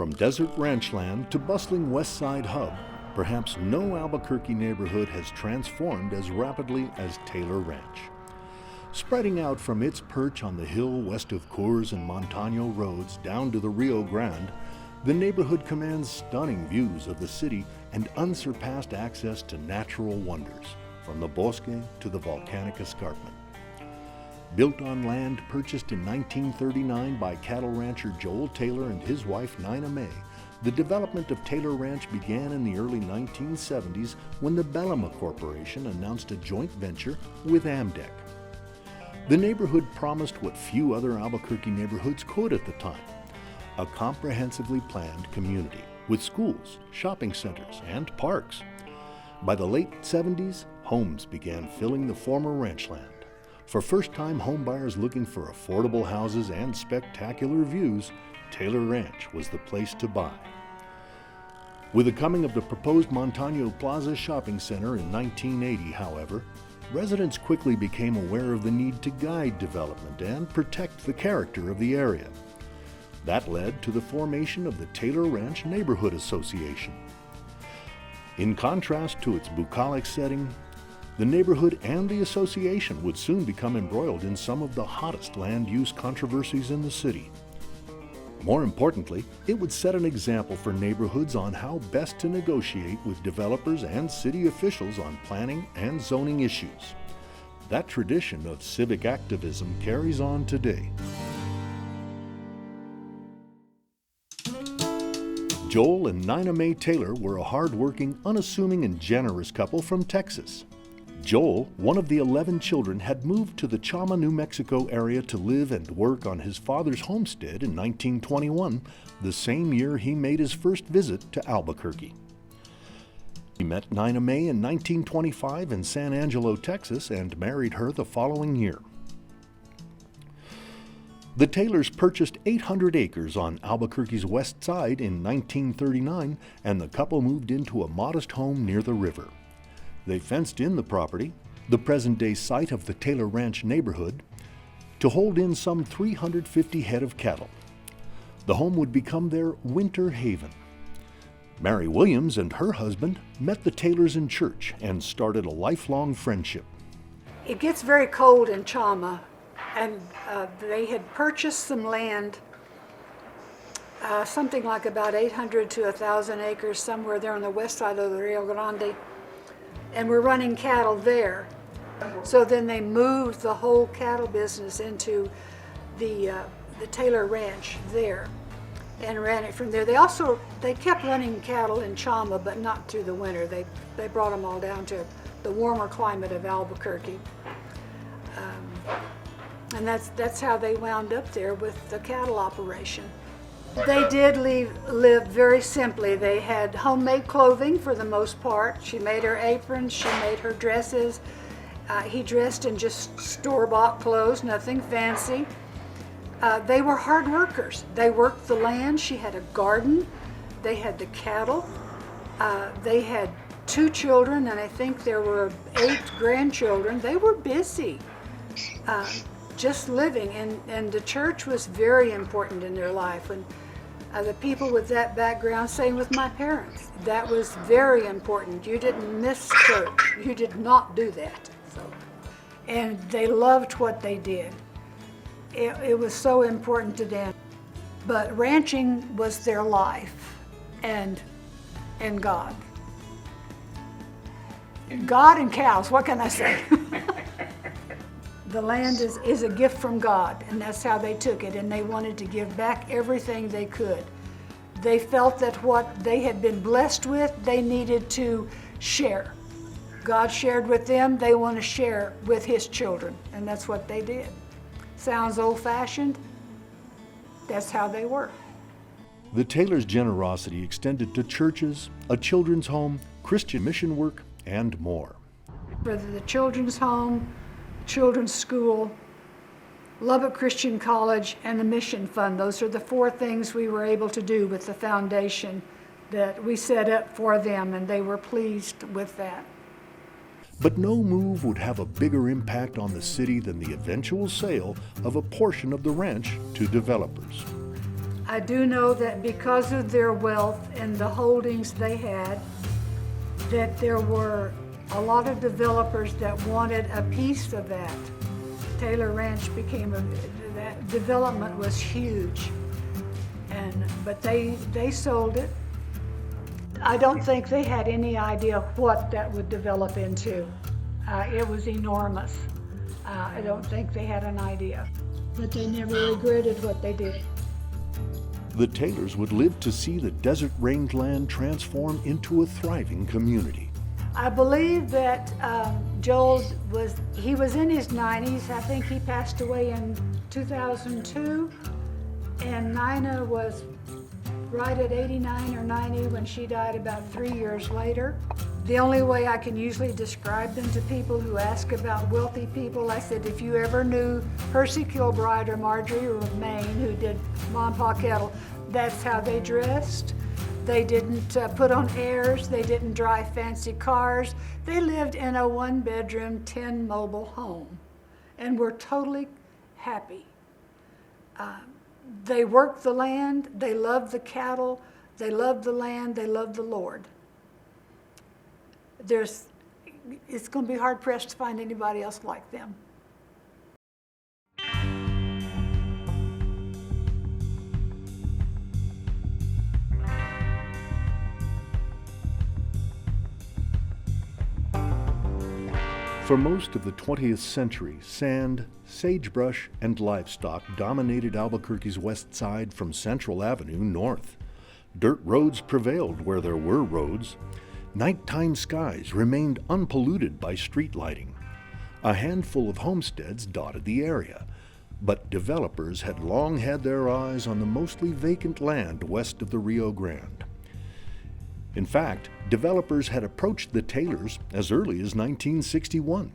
From desert ranchland to bustling West Side hub, perhaps no Albuquerque neighborhood has transformed as rapidly as Taylor Ranch. Spreading out from its perch on the hill west of Coors and Montano roads down to the Rio Grande, the neighborhood commands stunning views of the city and unsurpassed access to natural wonders, from the bosque to the volcanic escarpment. Built on land purchased in 1939 by cattle rancher Joel Taylor and his wife Nina May, the development of Taylor Ranch began in the early 1970s when the Bellama Corporation announced a joint venture with Amdec. The neighborhood promised what few other Albuquerque neighborhoods could at the time: a comprehensively planned community with schools, shopping centers, and parks. By the late 70s, homes began filling the former ranchland. For first-time homebuyers looking for affordable houses and spectacular views, Taylor Ranch was the place to buy. With the coming of the proposed Montano Plaza shopping center in 1980, however, residents quickly became aware of the need to guide development and protect the character of the area. That led to the formation of the Taylor Ranch Neighborhood Association. In contrast to its bucolic setting, the neighborhood and the association would soon become embroiled in some of the hottest land use controversies in the city. More importantly, it would set an example for neighborhoods on how best to negotiate with developers and city officials on planning and zoning issues. That tradition of civic activism carries on today. Joel and Nina Mae Taylor were a hard-working, unassuming, and generous couple from Texas. Joel, one of the 11 children, had moved to the Chama, New Mexico area to live and work on his father's homestead in 1921, the same year he made his first visit to Albuquerque. He met Nina Mae in 1925 in San Angelo, Texas, and married her the following year. The Taylors purchased 800 acres on Albuquerque's west side in 1939, and the couple moved into a modest home near the river. They fenced in the property, the present-day site of the Taylor Ranch neighborhood, to hold in some 350 head of cattle. The home would become their winter haven. Mary Williams and her husband met the Taylors in church and started a lifelong friendship. It gets very cold in Chama, and they had purchased some land, something like about 800 to 1,000 acres somewhere there on the west side of the Rio Grande, and we're running cattle there. So then they moved the whole cattle business into the Taylor Ranch there and ran it from there. They kept running cattle in Chama, but not through the winter. They brought them all down to the warmer climate of Albuquerque. And that's how they wound up there with the cattle operation. They did live very simply. They had homemade clothing for the most part. She made her aprons, she made her dresses. He dressed in just store-bought clothes, nothing fancy. They were hard workers. They worked the land. She had a garden. They had the cattle. They had 2 children, and I think there were 8 grandchildren. They were busy, just living, and the church was very important in their life. And the people with that background, same with my parents, that was very important. You didn't miss church. You did not do that. And they loved what they did. It was so important to them. But ranching was their life, and God. God and cows, what can I say? The land is a gift from God, and that's how they took it, and they wanted to give back everything they could. They felt that what they had been blessed with, they needed to share. God shared with them, they want to share with His children, and that's what they did. Sounds old-fashioned? That's how they were. The Taylors' generosity extended to churches, a children's home, Christian mission work, and more. For the children's home, children's school, Lubbock Christian College, and the Mission Fund. Those are the 4 things we were able to do with the foundation that we set up for them, and they were pleased with that. But no move would have a bigger impact on the city than the eventual sale of a portion of the ranch to developers. I do know that because of their wealth and the holdings they had, that there were a lot of developers that wanted a piece of that. Taylor Ranch that development was huge, but they sold it. I don't think they had any idea what that would develop into. It was enormous. I don't think they had an idea, but they never regretted what they did. The Taylors would live to see the desert rangeland transform into a thriving community. I believe that Joel was in his 90s. I think he passed away in 2002, and Nina was right at 89 or 90 when she died about 3 years later. The only way I can usually describe them to people who ask about wealthy people, I said, if you ever knew Percy Kilbride or Marjorie or Maine, who did Ma and Pa Kettle, that's how they dressed. They didn't put on airs. They didn't drive fancy cars. They lived in a 1-bedroom, 10 mobile home and were totally happy. They worked the land. They loved the cattle. They loved the land. They loved the Lord. It's going to be hard pressed to find anybody else like them. For most of the 20th century, sand, sagebrush, and livestock dominated Albuquerque's west side from Central Avenue north. Dirt roads prevailed where there were roads. Nighttime skies remained unpolluted by street lighting. A handful of homesteads dotted the area, but developers had long had their eyes on the mostly vacant land west of the Rio Grande. In fact, developers had approached the Taylors as early as 1961.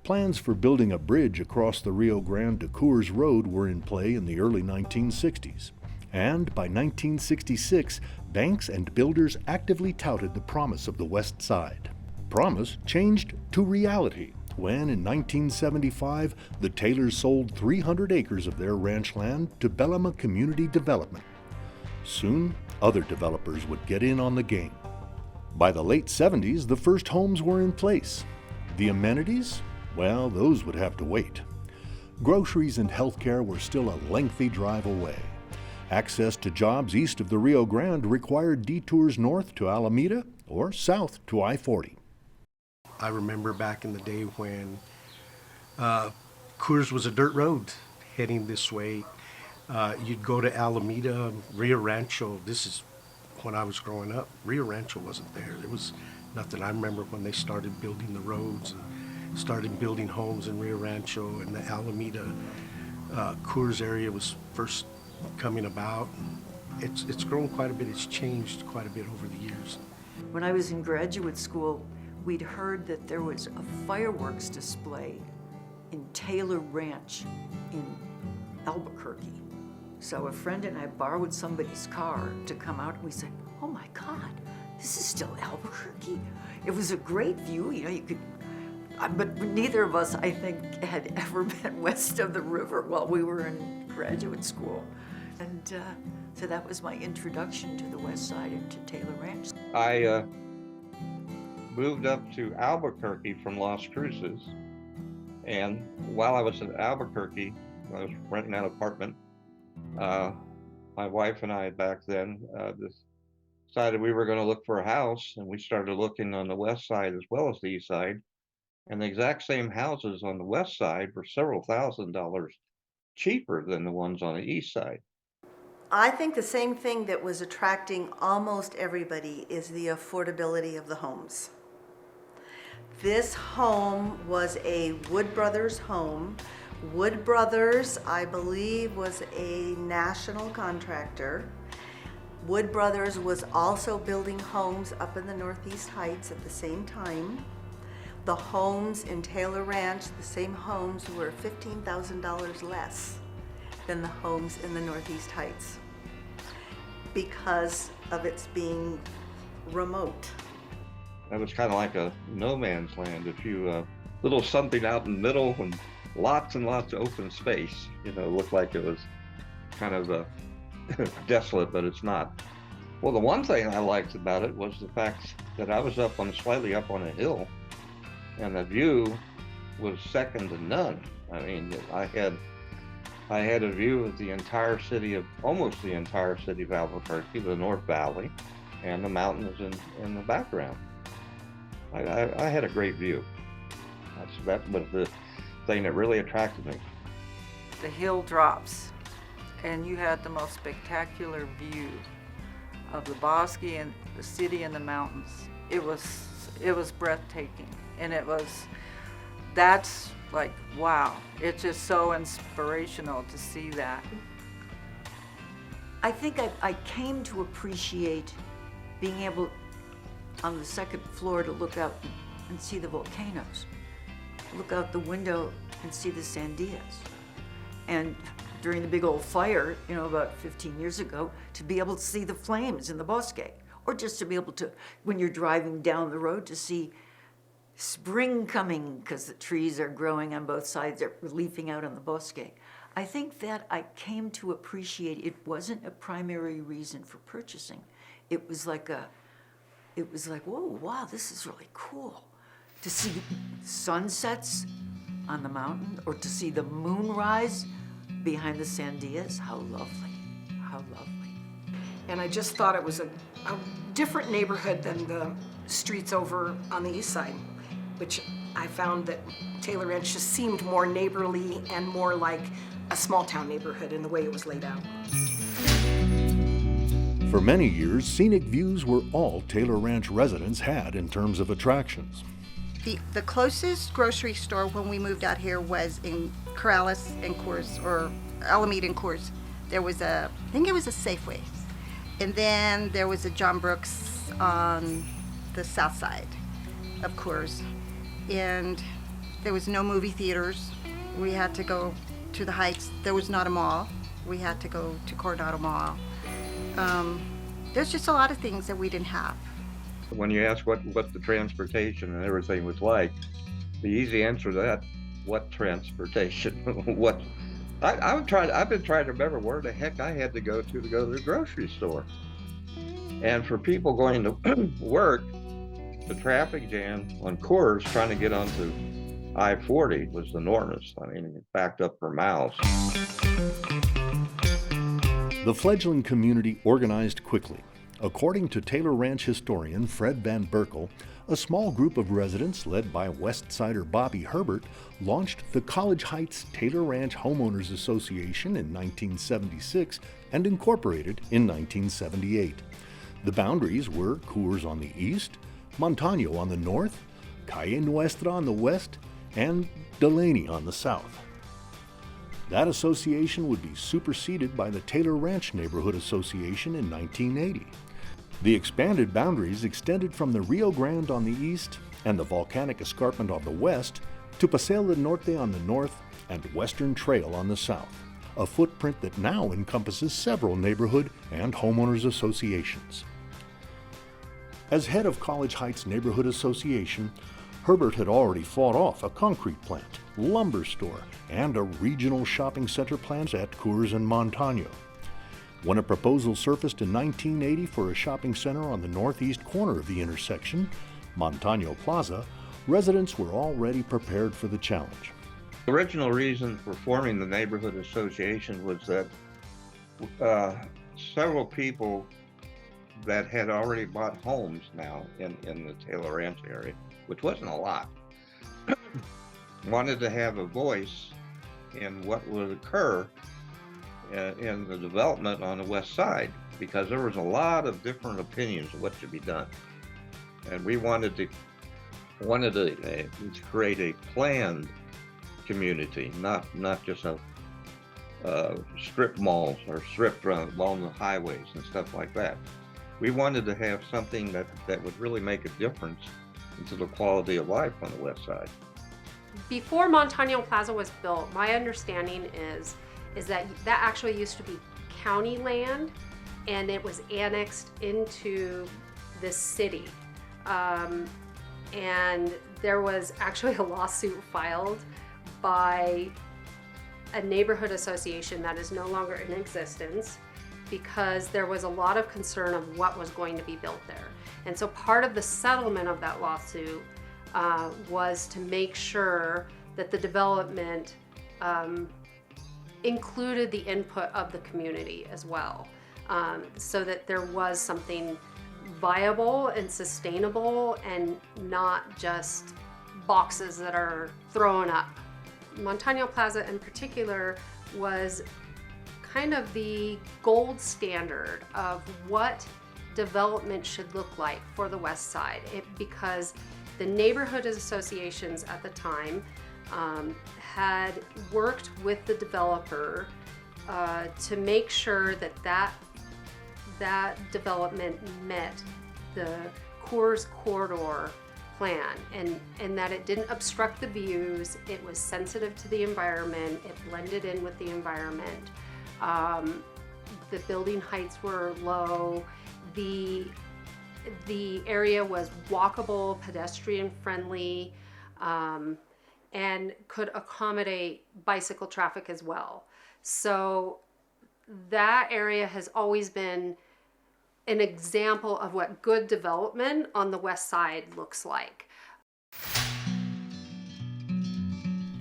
Plans for building a bridge across the Rio Grande to Coors Road were in play in the early 1960s, and by 1966, banks and builders actively touted the promise of the west side. Promise changed to reality when, in 1975, the Taylors sold 300 acres of their ranch land to Bellama Community Development. Soon, other developers would get in on the game. By the late 70s, the first homes were in place. The amenities? Well, those would have to wait. Groceries and healthcare were still a lengthy drive away. Access to jobs east of the Rio Grande required detours north to Alameda or south to I-40. I remember back in the day when Coors was a dirt road heading this way. You'd go to Alameda, Rio Rancho. This is when I was growing up. Rio Rancho wasn't there. There was nothing. I remember when they started building the roads and started building homes in Rio Rancho, and the Alameda Coors area was first coming about. It's grown quite a bit. It's changed quite a bit over the years. When I was in graduate school, we'd heard that there was a fireworks display in Taylor Ranch in Albuquerque. So a friend and I borrowed somebody's car to come out, and we said, oh my God, this is still Albuquerque? It was a great view, you could, but neither of us, I think, had ever been west of the river while we were in graduate school. And so that was my introduction to the west side and to Taylor Ranch. I moved up to Albuquerque from Las Cruces, and while I was in Albuquerque, I was renting an apartment. My wife and I back then decided we were going to look for a house, and we started looking on the west side as well as the east side. And the exact same houses on the west side were several $1,000s cheaper than the ones on the east side. I think the same thing that was attracting almost everybody is the affordability of the homes. This home was a Wood Brothers home. Wood Brothers, I believe, was a national contractor. Wood Brothers was also building homes up in the Northeast Heights at the same time. The homes in Taylor Ranch, the same homes, were $15,000 less than the homes in the Northeast Heights because of its being remote. That was kind of like a no man's land. If you little something out in the middle and lots of open space, looked like it was kind of a desolate, but it's not. Well, the one thing I liked about it was the fact that I was slightly up on a hill, and the view was second to none. I mean, I had a view of almost the entire city of Albuquerque, the North Valley, and the mountains in the background. I had a great view. That was the thing that really attracted me. The hill drops, and you had the most spectacular view of the bosque and the city and the mountains. It was breathtaking, and that's like, wow. It's just so inspirational to see that. I think I came to appreciate being able on the second floor to look out and see the volcanoes, look out the window and see the sandias. And during the big old fire, about 15 years ago, to be able to see the flames in the bosque, or just to be able to, when you're driving down the road, to see spring coming because the trees are growing on both sides, they're leafing out on the bosque. I think that I came to appreciate it wasn't a primary reason for purchasing. It was like, whoa, wow, this is really cool. To see sunsets on the mountain, or to see the moon rise behind the sandias, how lovely, how lovely. And I just thought it was a different neighborhood than the streets over on the east side, which I found that Taylor Ranch just seemed more neighborly and more like a small town neighborhood in the way it was laid out. For many years, scenic views were all Taylor Ranch residents had in terms of attractions. The closest grocery store when we moved out here was in Corrales and Coors, or Alameda and Coors. There was I think it was a Safeway. And then there was a John Brooks on the south side of Coors. And there was no movie theaters. We had to go to the Heights. There was not a mall. We had to go to Coronado Mall. There's just a lot of things that we didn't have. When you ask what the transportation and everything was like, the easy answer to that, what transportation? What? I've been trying to remember where the heck I had to go to the grocery store. And for people going to work, the traffic jam on Coors trying to get onto I-40 was enormous. I mean, it backed up for miles. The fledgling community organized quickly. According to Taylor Ranch historian Fred Van Berkel, a small group of residents led by West Sider Bobby Herbert launched the College Heights Taylor Ranch Homeowners Association in 1976 and incorporated in 1978. The boundaries were Coors on the east, Montano on the north, Calle Nuestra on the west, and Delaney on the south. That association would be superseded by the Taylor Ranch Neighborhood Association in 1980. The expanded boundaries extended from the Rio Grande on the east and the volcanic escarpment on the west to Paseo del Norte on the north and Western Trail on the south, a footprint that now encompasses several neighborhood and homeowners associations. As head of College Heights Neighborhood Association, Herbert had already fought off a concrete plant, lumber store, and a regional shopping center plans at Coors and Montano. When a proposal surfaced in 1980 for a shopping center on the northeast corner of the intersection, Montano Plaza, residents were already prepared for the challenge. The original reason for forming the neighborhood association was that several people that had already bought homes now in the Taylor Ranch area, which wasn't a lot, wanted to have a voice in what would occur in the development on the west side, because there was a lot of different opinions of what should be done. And we wanted to create a planned community, not just a strip malls or strip along the highways and stuff like that. We wanted to have something that would really make a difference into the quality of life on the west side. Before Montano Plaza was built, my understanding is that actually used to be county land, and it was annexed into the city. And there was actually a lawsuit filed by a neighborhood association that is no longer in existence, because there was a lot of concern of what was going to be built there. And so part of the settlement of that lawsuit was to make sure that the development included the input of the community as well, so that there was something viable and sustainable and not just boxes that are thrown up. Montano Plaza in particular was kind of the gold standard of what development should look like for the West Side, because the neighborhood associations at the time had worked with the developer to make sure that development met the Coors Corridor plan, and that it didn't obstruct the views, it was sensitive to the environment, it blended in with the environment. The building heights were low, the area was walkable, pedestrian friendly, and could accommodate bicycle traffic as well. So that area has always been an example of what good development on the West Side looks like.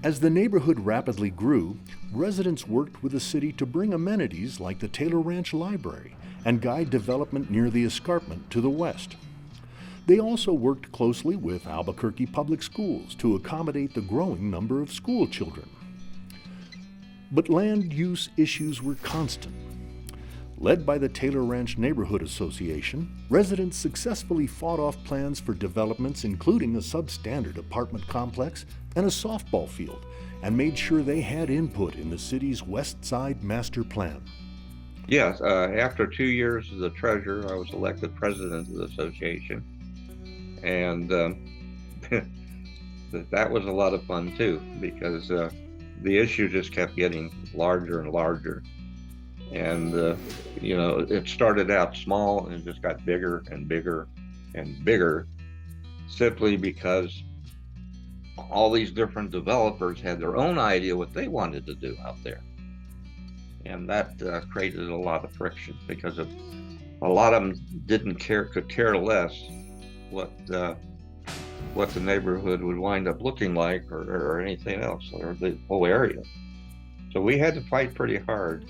As the neighborhood rapidly grew, residents worked with the city to bring amenities like the Taylor Ranch Library and guide development near the escarpment to the west. They also worked closely with Albuquerque Public Schools to accommodate the growing number of school children. But land use issues were constant. Led by the Taylor Ranch Neighborhood Association, residents successfully fought off plans for developments including a substandard apartment complex and a softball field, and made sure they had input in the city's West Side Master Plan. Yes, after 2 years as the treasurer, I was elected president of the association. And that was a lot of fun too, because the issue just kept getting larger and larger. And, it started out small and it just got bigger and bigger and bigger, simply because all these different developers had their own idea what they wanted to do out there. And that created a lot of friction, because a lot of them could care less what the neighborhood would wind up looking like, or anything else, or the whole area. So we had to fight pretty hard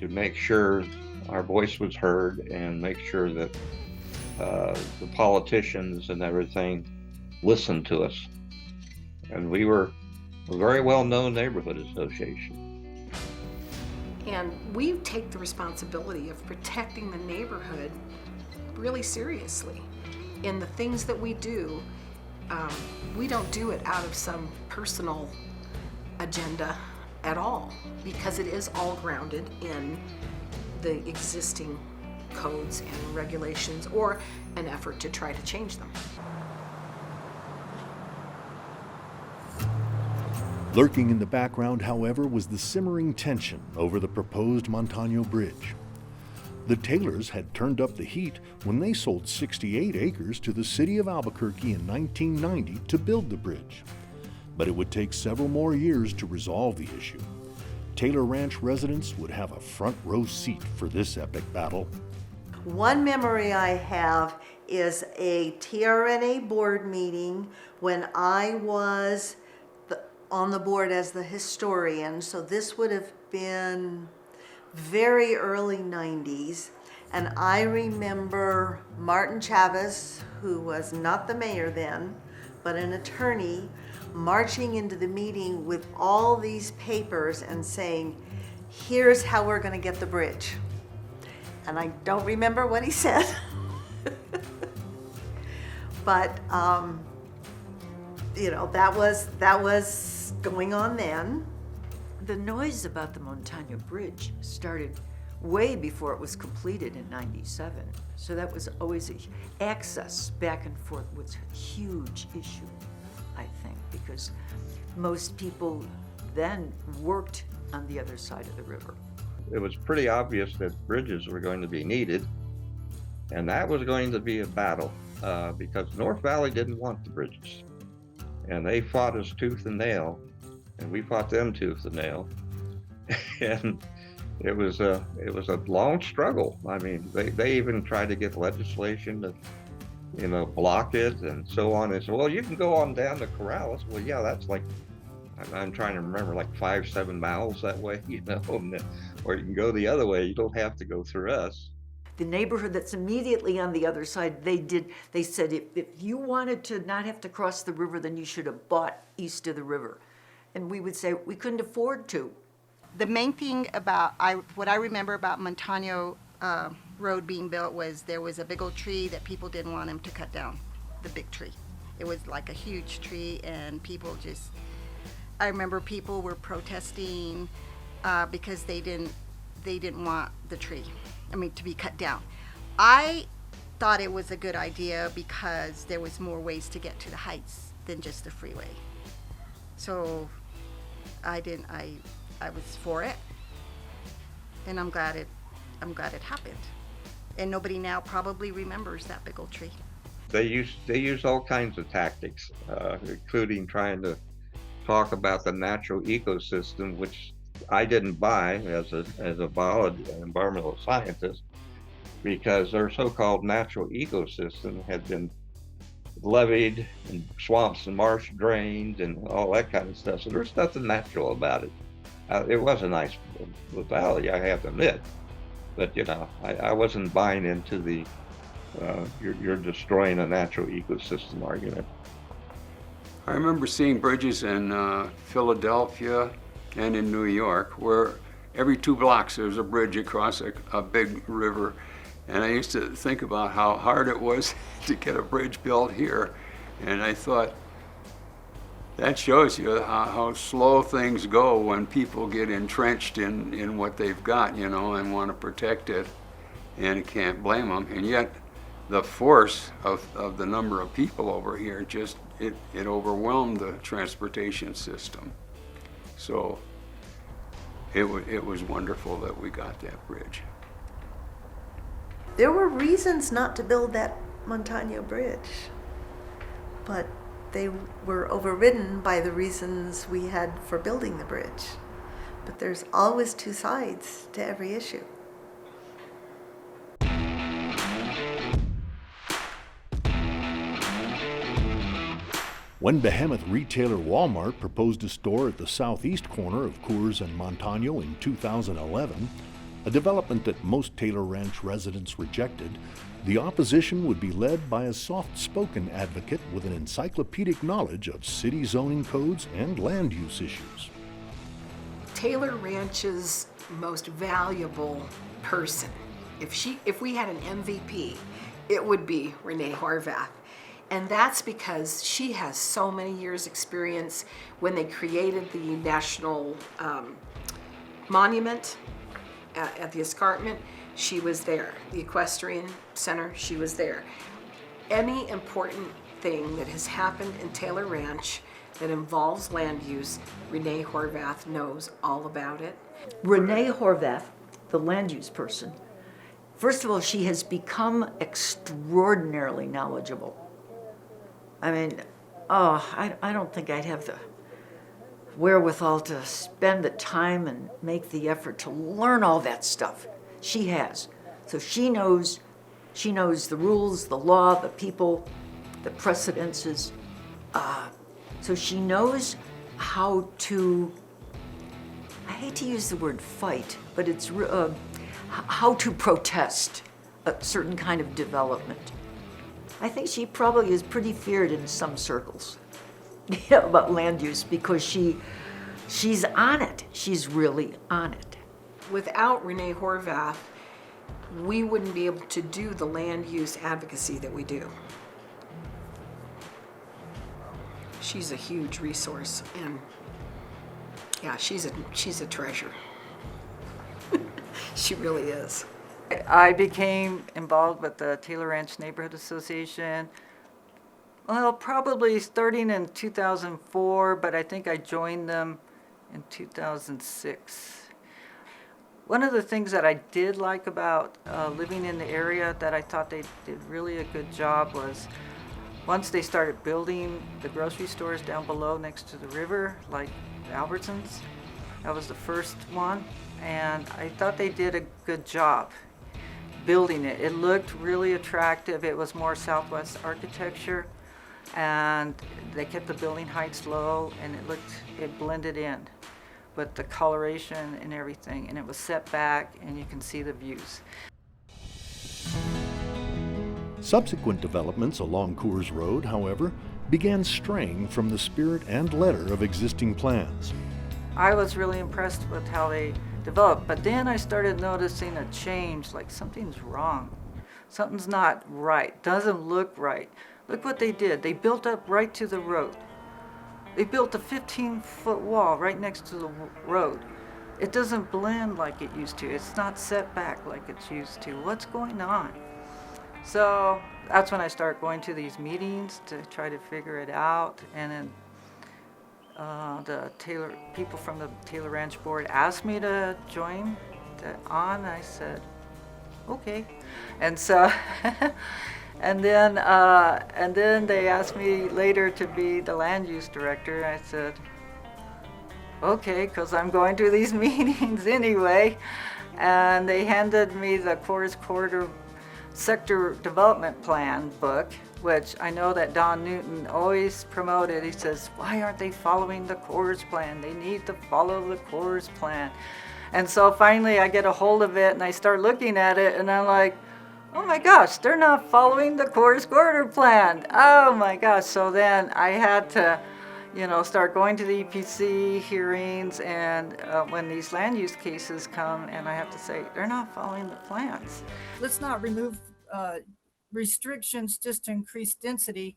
to make sure our voice was heard and make sure that the politicians and everything listened to us. And we were a very well-known neighborhood association. And we take the responsibility of protecting the neighborhood really seriously. In the things that we do, we don't do it out of some personal agenda at all, because it is all grounded in the existing codes and regulations, or an effort to try to change them. Lurking in the background, however, was the simmering tension over the proposed Montano Bridge. The Taylors had turned up the heat when they sold 68 acres to the city of Albuquerque in 1990 to build the bridge. But it would take several more years to resolve the issue. Taylor Ranch residents would have a front row seat for this epic battle. One memory I have is a TRNA board meeting when I was on the board as the historian. So this would have been very early 90s. And I remember Martin Chavez, who was not the mayor then, but an attorney, marching into the meeting with all these papers and saying, here's how we're going to get the bridge. And I don't remember what he said. But, that was going on then. The noise about the Montano Bridge started way before it was completed in '97. So that was always access back and forth was a huge issue, I think, because most people then worked on the other side of the river. It was pretty obvious that bridges were going to be needed, and that was going to be a battle, because North Valley didn't want the bridges. And they fought us tooth and nail, and we fought them tooth and nail. And it was a long struggle. I mean, they even tried to get legislation to, block it and so on. They said, well, you can go on down to Corrales. Well, yeah, that's like, I'm trying to remember, like 5-7 miles that way, or you can go the other way. You don't have to go through us. The neighborhood that's immediately on the other side, they said if you wanted to not have to cross the river, then you should have bought east of the river. And we would say we couldn't afford to. The main thing about, what I remember about Montano Road being built was there was a big old tree that people didn't want him to cut down, the big tree. It was like a huge tree, and I remember people were protesting because they didn't want the tree, to be cut down. I thought it was a good idea because there was more ways to get to the heights than just the freeway. So I was for it, and I'm glad it happened. And nobody now probably remembers that big old tree. They used all kinds of tactics, including trying to talk about the natural ecosystem, which I didn't buy as a biologist, environmental scientist, because their so-called natural ecosystem had been levied and swamps and marsh drained and all that kind of stuff. So there's nothing natural about it. It was a nice valley, I have to admit, but I wasn't buying into the you're destroying a natural ecosystem argument. I remember seeing bridges in Philadelphia and in New York where every 2 blocks there was a bridge across a big river. And I used to think about how hard it was to get a bridge built here. And I thought, that shows you how slow things go when people get entrenched in what they've got, and want to protect it. And you can't blame them. And yet, the force of the number of people over here it overwhelmed the transportation system. So it was wonderful that we got that bridge. There were reasons not to build that Montano Bridge, but they were overridden by the reasons we had for building the bridge. But there's always 2 sides to every issue. When behemoth retailer Walmart proposed a store at the southeast corner of Coors and Montano in 2011, a development that most Taylor Ranch residents rejected, the opposition would be led by a soft-spoken advocate with an encyclopedic knowledge of city zoning codes and land use issues. Taylor Ranch's most valuable person, if we had an MVP, it would be Renee Horvath. And that's because she has so many years' experience. When they created the National Monument at the escarpment, she was there. The Equestrian Center, she was there. Any important thing that has happened in Taylor Ranch that involves land use, Renee Horvath knows all about it. Renee Horvath, the land use person, first of all, she has become extraordinarily knowledgeable. I don't think I'd have the wherewithal to spend the time and make the effort to learn all that stuff. She has. So she knows the rules, the law, the people, the precedences. So she knows how to, I hate to use the word fight, but it's how to protest a certain kind of development. I think she probably is pretty feared in some circles, about land use, because she's on it. She's really on it. Without Renee Horvath, we wouldn't be able to do the land use advocacy that we do. She's a huge resource, and yeah, she's a treasure. She really is. I became involved with the Taylor Ranch Neighborhood Association, well, probably starting in 2004, but I think I joined them in 2006. One of the things that I did like about living in the area that I thought they did really a good job was once they started building the grocery stores down below next to the river, like Albertsons, That was the first one, and I thought they did a good job building it. It looked really attractive. It was more Southwest architecture, and they kept the building heights low, and it blended in with the coloration and everything, and it was set back, and you can see the views. Subsequent developments along Coors Road, however, began straying from the spirit and letter of existing plans. I was really impressed with how they developed, but then I started noticing a change, like something's wrong. Something's not right, doesn't look right. Look what they did. They built up right to the road. They built a 15-foot wall right next to the road. It doesn't blend like it used to. It's not set back like it's used to. What's going on? So that's when I started going to these meetings to try to figure it out. And then the people from the Taylor Ranch board asked me to join on. I said, okay. And so, and then they asked me later to be the land use director. I said, okay, because I'm going to these meetings anyway. And they handed me the Coors Corridor Sector Development Plan book, which I know that Don Newton always promoted. He says, why aren't they following the Coors Plan? They need to follow the Coors Plan. And so finally I get a hold of it and I start looking at it and I'm like, oh my gosh, they're not following the Coors Corridor Plan. Oh my gosh. So then I had to, start going to the EPC hearings, and when these land use cases come, and I have to say, they're not following the plans. Let's not remove restrictions just to increase density.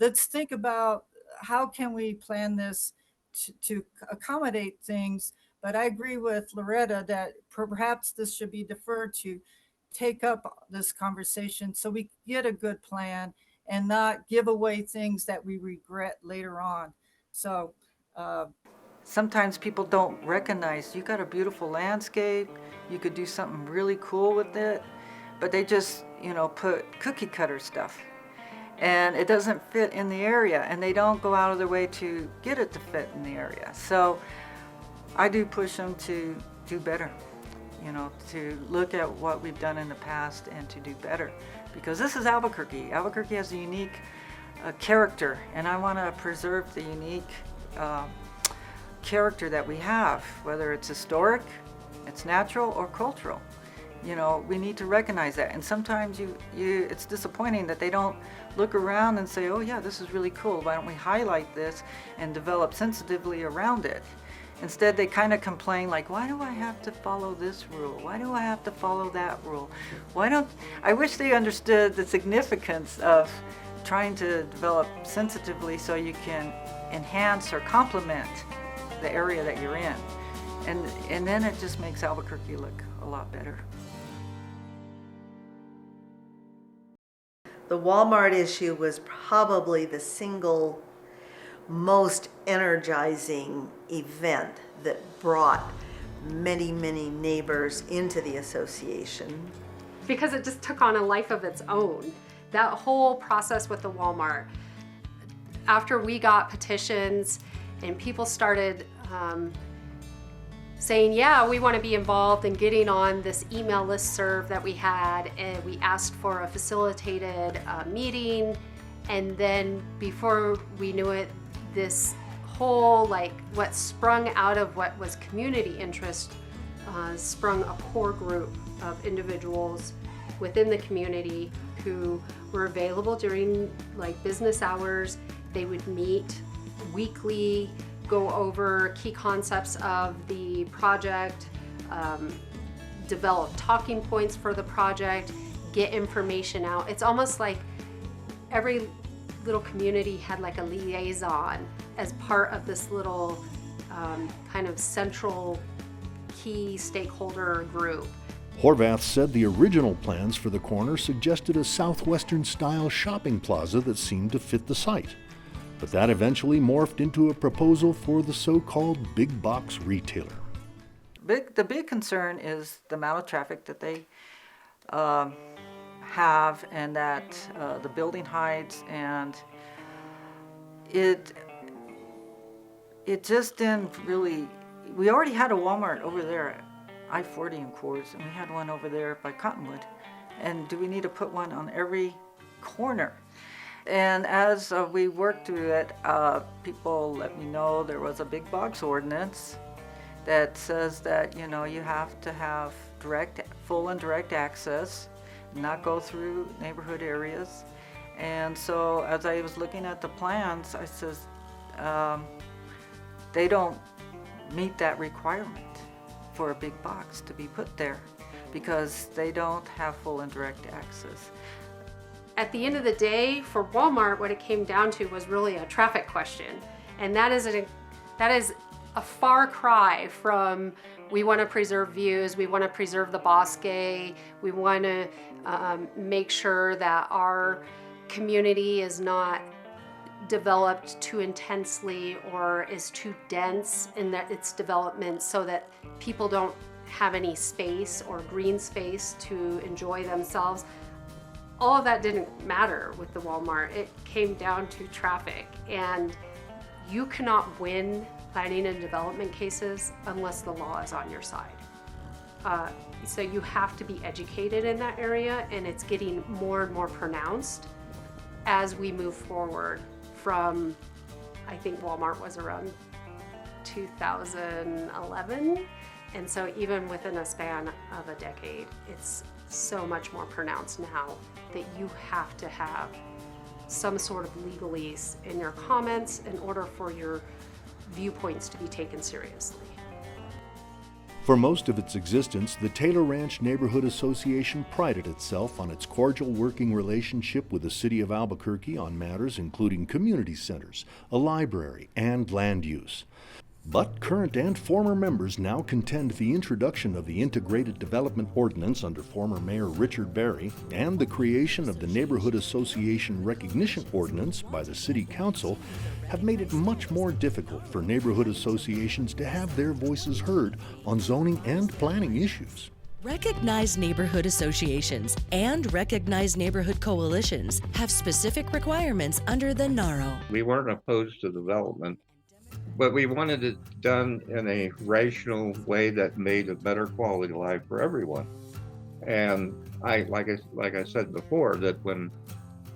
Let's think about how can we plan this to accommodate things. But I agree with Loretta that perhaps this should be deferred to take up this conversation so we get a good plan and not give away things that we regret later on. So sometimes people don't recognize you got a beautiful landscape, you could do something really cool with it, but they just, put cookie cutter stuff and it doesn't fit in the area, and they don't go out of their way to get it to fit in the area. So I do push them to do better, to look at what we've done in the past and to do better, because this is Albuquerque. Albuquerque has a unique character, and I want to preserve the unique character that we have, whether it's historic, it's natural, or cultural. We need to recognize that. And sometimes it's disappointing that they don't look around and say, oh yeah, this is really cool. Why don't we highlight this and develop sensitively around it? Instead, they kind of complain like, why do I have to follow this rule? Why do I have to follow that rule? I wish they understood the significance of trying to develop sensitively so you can enhance or complement the area that you're in. And then it just makes Albuquerque look a lot better. The Walmart issue was probably the single most energizing event that brought many, many neighbors into the association. Because it just took on a life of its own. That whole process with the Walmart, after we got petitions and people started saying, yeah, we want to be involved in getting on this email listserv that we had, and we asked for a facilitated meeting, and then before we knew it, this whole, what sprung out of what was community interest sprung a core group of individuals within the community who were available during business hours. They would meet weekly, go over key concepts of the project, develop talking points for the project, get information out. It's almost like every little community had a liaison as part of this little kind of central key stakeholder group. Horvath said the original plans for the corner suggested a southwestern-style shopping plaza that seemed to fit the site, but that eventually morphed into a proposal for the so-called big box retailer. The big concern is the amount of traffic that they have, and that the building heights, and it just didn't really we already had a Walmart over there at I-40 in Coors, and we had one over there by Cottonwood. And do we need to put one on every corner? And as we worked through it, people let me know there was a big box ordinance that says that, you know, you have to have full and direct access, not go through neighborhood areas. And so as I was looking at the plans, I says, they don't meet that requirement for a big box to be put there because they don't have full and direct access. At the end of the day, for Walmart, what it came down to was really a traffic question. And that is a far cry from, we want to preserve views, we want to preserve the bosque, we want to make sure that our community is not developed too intensely or is too dense in that its development so that people don't have any space or green space to enjoy themselves. All of that didn't matter with the Walmart. It came down to traffic, and you cannot win planning and development cases unless the law is on your side. So you have to be educated in that area, and it's getting more and more pronounced as we move forward from, I think Walmart was around 2011. And so even within a span of a decade, it's so much more pronounced now that you have to have some sort of legalese in your comments in order for your viewpoints to be taken seriously. For most of its existence, the Taylor Ranch Neighborhood Association prided itself on its cordial working relationship with the city of Albuquerque on matters including community centers, a library, and land use. But current and former members now contend the introduction of the Integrated Development Ordinance under former Mayor Richard Berry and the creation of the Neighborhood Association Recognition Ordinance by the City Council have made it much more difficult for neighborhood associations to have their voices heard on zoning and planning issues. Recognized neighborhood associations and recognized neighborhood coalitions have specific requirements under the NARO. We weren't opposed to development, but we wanted it done in a rational way that made a better quality of life for everyone. And like I said before, that when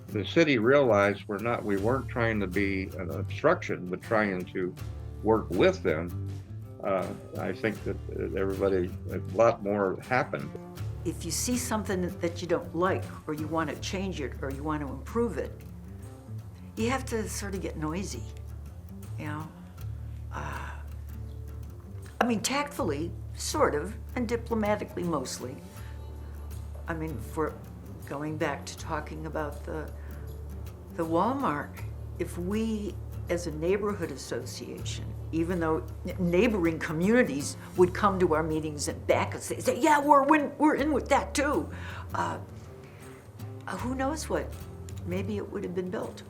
the city realized we weren't trying to be an obstruction, but trying to work with them, I think that a lot more happened. If you see something that you don't like, or you want to change it, or you want to improve it, you have to sort of get noisy, you know? I mean, tactfully, sort of, and diplomatically mostly. I mean, for going back to talking about the Walmart, if we, as a neighborhood association, even though neighboring communities would come to our meetings and back us, they say, yeah, we're in with that too. Who knows what? Maybe it would have been built,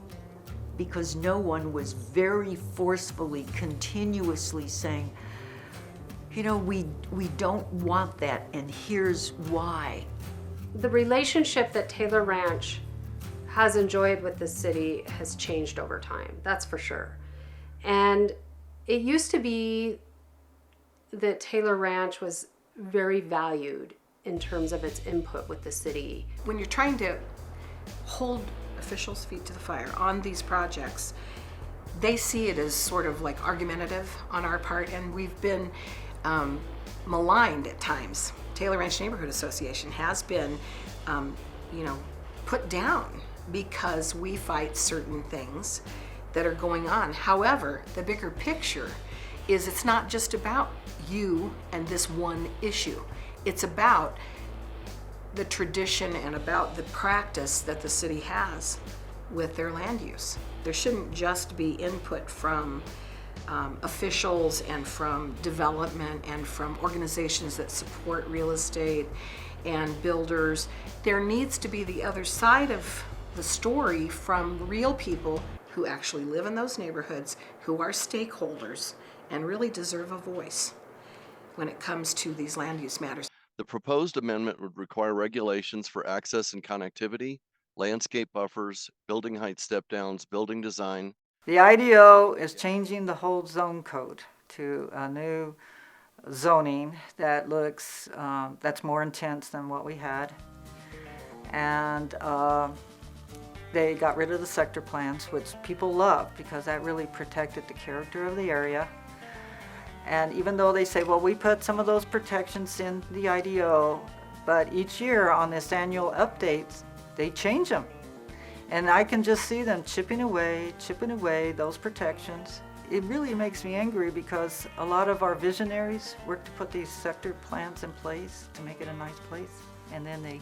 because no one was very forcefully, continuously saying, you know, we don't want that, and here's why. The relationship that Taylor Ranch has enjoyed with the city has changed over time, that's for sure. And it used to be that Taylor Ranch was very valued in terms of its input with the city. When you're trying to hold officials' feet to the fire on these projects, they see it as sort of like argumentative on our part, and we've been maligned at times. Taylor Ranch Neighborhood Association has been, put down because we fight certain things that are going on. However, the bigger picture is it's not just about you and this one issue. It's about the tradition and about the practice that the city has with their land use. There shouldn't just be input from officials and from development and from organizations that support real estate and builders. There needs to be the other side of the story from real people who actually live in those neighborhoods, who are stakeholders and really deserve a voice when it comes to these land use matters. The proposed amendment would require regulations for access and connectivity, landscape buffers, building height step downs, building design. The IDO is changing the whole zone code to a new zoning that looks, that's more intense than what we had. And they got rid of the sector plans, which people love because that really protected the character of the area. And even though they say, well, we put some of those protections in the IDO, but each year on this annual updates, they change them. And I can just see them chipping away those protections. It really makes me angry because a lot of our visionaries work to put these sector plans in place to make it a nice place. And then they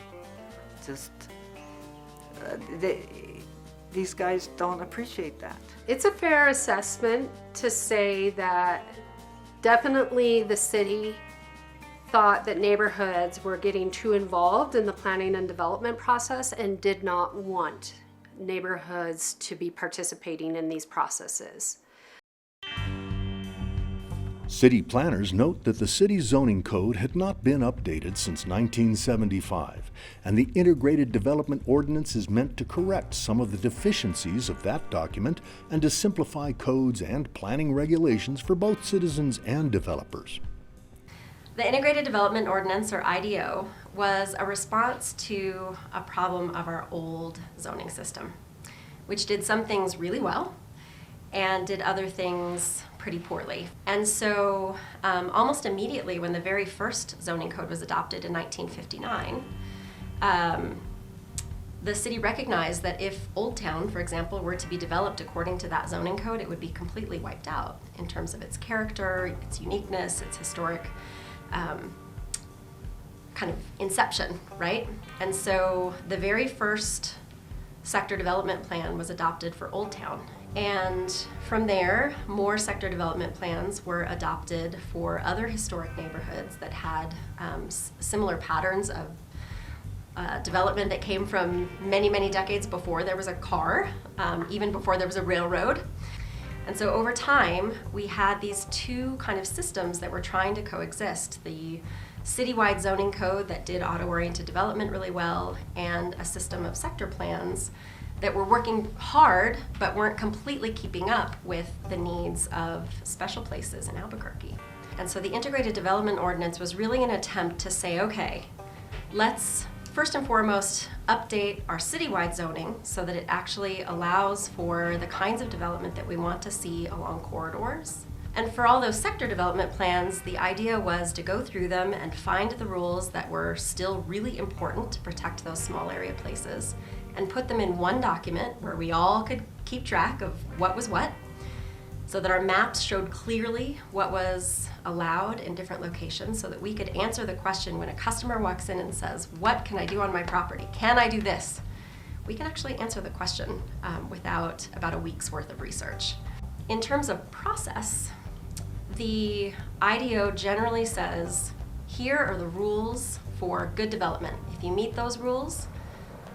just, these guys don't appreciate that. It's a fair assessment to say that definitely the city thought that neighborhoods were getting too involved in the planning and development process and did not want neighborhoods to be participating in these processes. City planners note that the city's zoning code had not been updated since 1975, and the Integrated Development Ordinance is meant to correct some of the deficiencies of that document and to simplify codes and planning regulations for both citizens and developers. The Integrated Development Ordinance, or IDO, was a response to a problem of our old zoning system, which did some things really well and did other things pretty poorly. And so almost immediately when the very first zoning code was adopted in 1959, the city recognized that if Old Town, for example, were to be developed according to that zoning code, it would be completely wiped out in terms of its character, its uniqueness, its historic kind of inception, right? And so the very first sector development plan was adopted for Old Town. And from there, more sector development plans were adopted for other historic neighborhoods that had similar patterns of development that came from many, many decades before there was a car, even before there was a railroad. And so over time, we had these two kind of systems that were trying to coexist. The citywide zoning code that did auto-oriented development really well, and a system of sector plans that were working hard but weren't completely keeping up with the needs of special places in Albuquerque. And so the Integrated Development Ordinance was really an attempt to say, okay, let's first and foremost update our citywide zoning so that it actually allows for the kinds of development that we want to see along corridors. And for all those sector development plans, the idea was to go through them and find the rules that were still really important to protect those small area places and put them in one document where we all could keep track of what was what, so that our maps showed clearly what was allowed in different locations so that we could answer the question when a customer walks in and says, what can I do on my property? Can I do this? We can actually answer the question without about a week's worth of research. In terms of process, the IDO generally says, here are the rules for good development. If you meet those rules,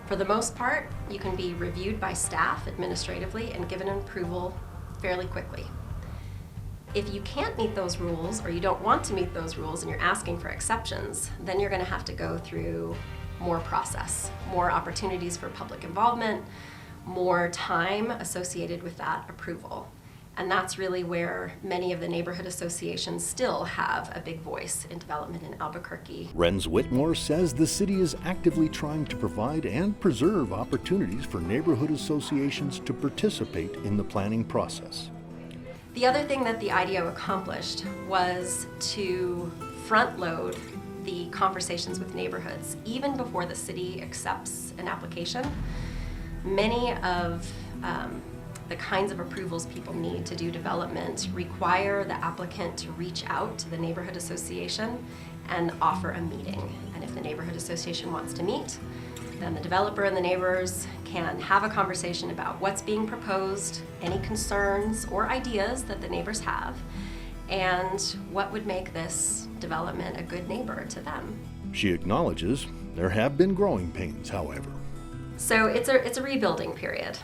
for the most part, you can be reviewed by staff administratively and given approval fairly quickly. If you can't meet those rules, or you don't want to meet those rules and you're asking for exceptions, then you're going to have to go through more process, more opportunities for public involvement, more time associated with that approval. And that's really where many of the neighborhood associations still have a big voice in development in Albuquerque. Renz Whitmore says the city is actively trying to provide and preserve opportunities for neighborhood associations to participate in the planning process. The other thing that the IDO accomplished was to front load the conversations with neighborhoods even before the city accepts an application. Many of the kinds of approvals people need to do development require the applicant to reach out to the neighborhood association and offer a meeting. And if the neighborhood association wants to meet, then the developer and the neighbors can have a conversation about what's being proposed, any concerns or ideas that the neighbors have, and what would make this development a good neighbor to them. She acknowledges there have been growing pains, however. So it's a rebuilding period.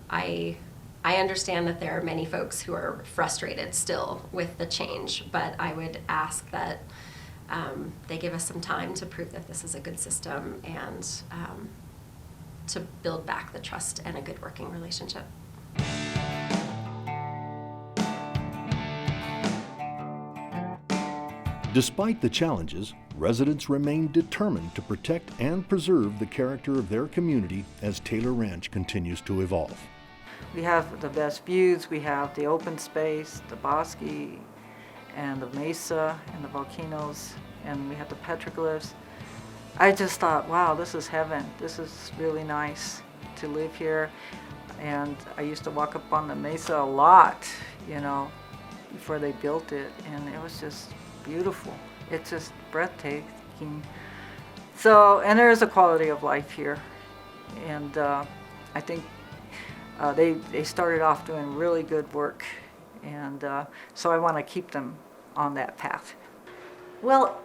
I understand that there are many folks who are frustrated still with the change, but I would ask that they give us some time to prove that this is a good system and to build back the trust and a good working relationship. Despite the challenges, residents remain determined to protect and preserve the character of their community as Taylor Ranch continues to evolve. We have the best views, we have the open space, the bosque, and the mesa, and the volcanoes, and we have the petroglyphs. I just thought, wow, this is heaven. This is really nice to live here. And I used to walk up on the mesa a lot, you know, before they built it, and it was just beautiful. It's just breathtaking. So, and there is a quality of life here, and I think they started off doing really good work, and so I want to keep them on that path. Well,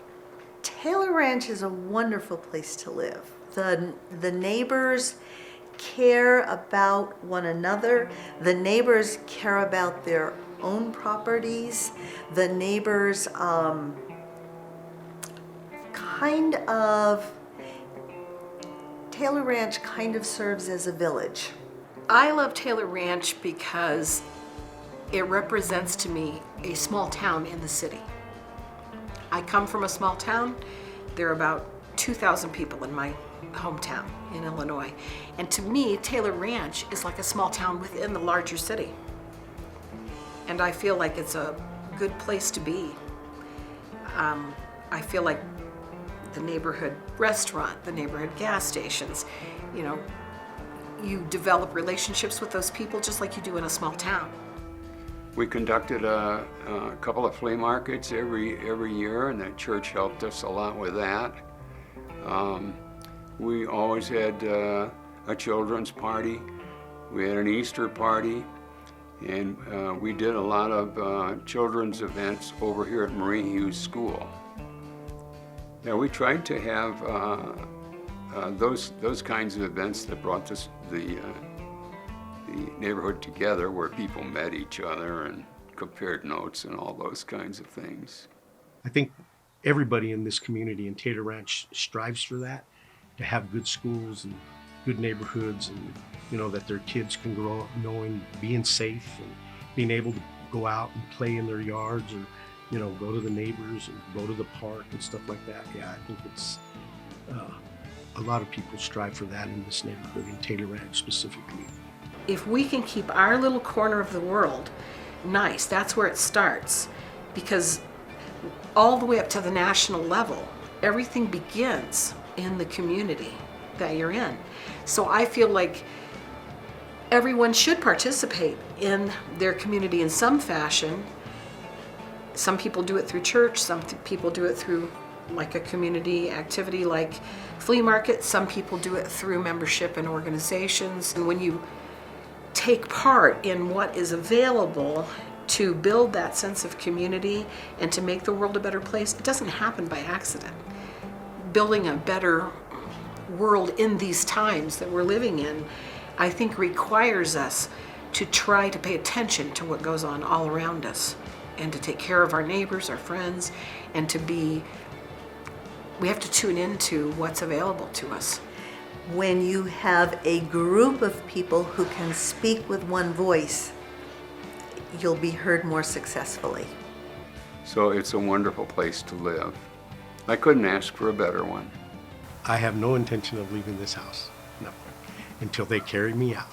Taylor Ranch is a wonderful place to live. The neighbors care about one another. The neighbors care about their own properties. The neighbors Taylor Ranch kind of serves as a village. I love Taylor Ranch because it represents to me a small town in the city. I come from a small town. There are about 2,000 people in my hometown in Illinois. And to me, Taylor Ranch is like a small town within the larger city. And I feel like it's a good place to be. I feel like the neighborhood restaurant, the neighborhood gas stations, you know, you develop relationships with those people just like you do in a small town. We conducted a couple of flea markets every year, and the church helped us a lot with that. We always had a children's party. We had an Easter party, and we did a lot of children's events over here at Marie Hughes School. Now, we tried to have those kinds of events that brought the neighborhood together, where people met each other and compared notes and all those kinds of things. I think everybody in this community in Taylor Ranch strives for that, to have good schools and good neighborhoods, and you know, that their kids can grow up knowing, being safe and being able to go out and play in their yards, or you know, go to the neighbors and go to the park and stuff like that. Yeah, I think it's a lot of people strive for that in this neighborhood, in Taylor Ranch specifically. If we can keep our little corner of the world nice, that's where it starts. Because all the way up to the national level, everything begins in the community that you're in. So I feel like everyone should participate in their community in some fashion. Some people do it through church, some people do it through like a community activity like flea market, some people do it through membership in organizations. And when you take part in what is available to build that sense of community and to make the world a better place, it doesn't happen by accident. Building a better world in these times that we're living in, I think requires us to try to pay attention to what goes on all around us, and to take care of our neighbors, our friends, and we have to tune into what's available to us. When you have a group of people who can speak with one voice, you'll be heard more successfully. So it's a wonderful place to live. I couldn't ask for a better one. I have no intention of leaving this house, no, until they carry me out.